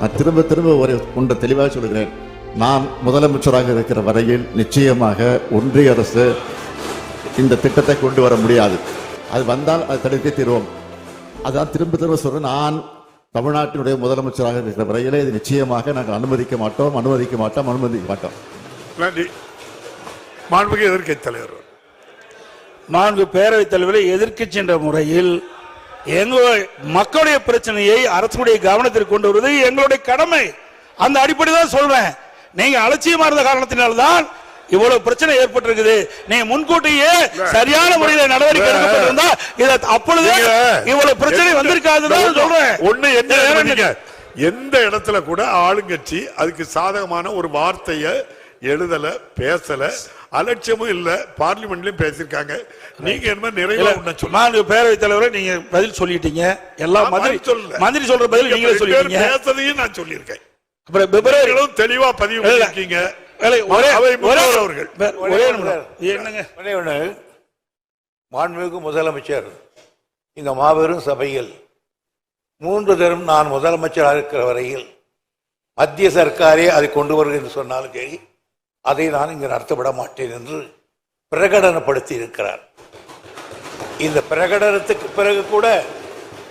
நான் திரும்ப திரும்ப ஒன்றை தெளிவாக சொல்கிறேன். நான் முதலமைச்சராக இருக்கிற வரையில் நிச்சயமாக ஒன்றிய அரசு இந்த திட்டத்தை கொண்டு வர முடியாது. அது வந்தால் அதை தடுத்தே தீர்வோம். அதான் திரும்ப திரும்ப சொல்றேன். நான் தமிழ்நாட்டினுடைய முதலமைச்சராக இருக்கிற வரையிலே இது நிச்சயமாக நாங்கள் அனுமதிக்க மாட்டோம். நன்றி. மாண்புமிகு எதிர்க்கட்சி தலைவர். மாண்பு பேரவைத் தலைவரை எதிர்க்கட்சி என்ற முறையில் எங்களுடைய மக்களுடைய பிரச்சனையை அரசுடைய கவனத்திற்கு கொண்டு வருவது எங்களுடைய கடமை. அந்த அடிப்படை தான் சொல்றேன். நீங்க அலட்சியமா இருந்த காரணத்தினால்தான் இவ்வளவு பிரச்சனை ஏற்பட்டிருக்குது. நீங்க முன்கூட்டியே சரியான முறையில் நடவடிக்கை எடுக்கப்பட்டிருந்தா அப்பொழுது இவ்வளவு பிரச்சனை வந்திருக்காதுதான் சொல்றேன். ஒண்ணு என்ன, எந்த இடத்துல கூட ஆளுங்கட்சி அதுக்கு சாதகமான ஒரு வார்த்தையை எழுதல, பேசல, அலட்சியமும் இல்ல. பார்லிமெண்ட்லயும் பேசிருக்காங்க. நீங்க என்ன நிறைய பேரவைத் தலைவரை நீங்க பதில் சொல்லிட்டீங்க. எல்லாம் மந்திரி சொல்ற பதில் நீங்களே சொல்லிட்டீங்க. பேசதையும் நான் சொல்லியிருக்கேன். அப்புறம் பிப்ரவரியிலும் தெளிவா பதிவு பண்ணிருக்கீங்க. மாண்புமிகு முதலமைச்சர் இந்த மாபெரும் சபையில் 3 தரம் நான் முதலமைச்சராக இருக்கிற வரையில் மத்திய சர்க்காரே அதை கொண்டு வருகிறது என்று சொன்னாலும் சரி, அதை நான் இங்கு நடத்தப்பட மாட்டேன் என்று பிரகடனப்படுத்தி இருக்கிறார். இந்த பிரகடனத்துக்கு பிறகு கூட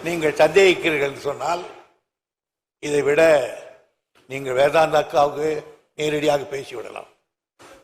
நீங்கள் சந்தேகிக்கிறீர்கள் என்று சொன்னால் இதை விட நீங்கள் வேதாந்தாக்காவுக்கு நேரடியாக பேசிவிடலாம்.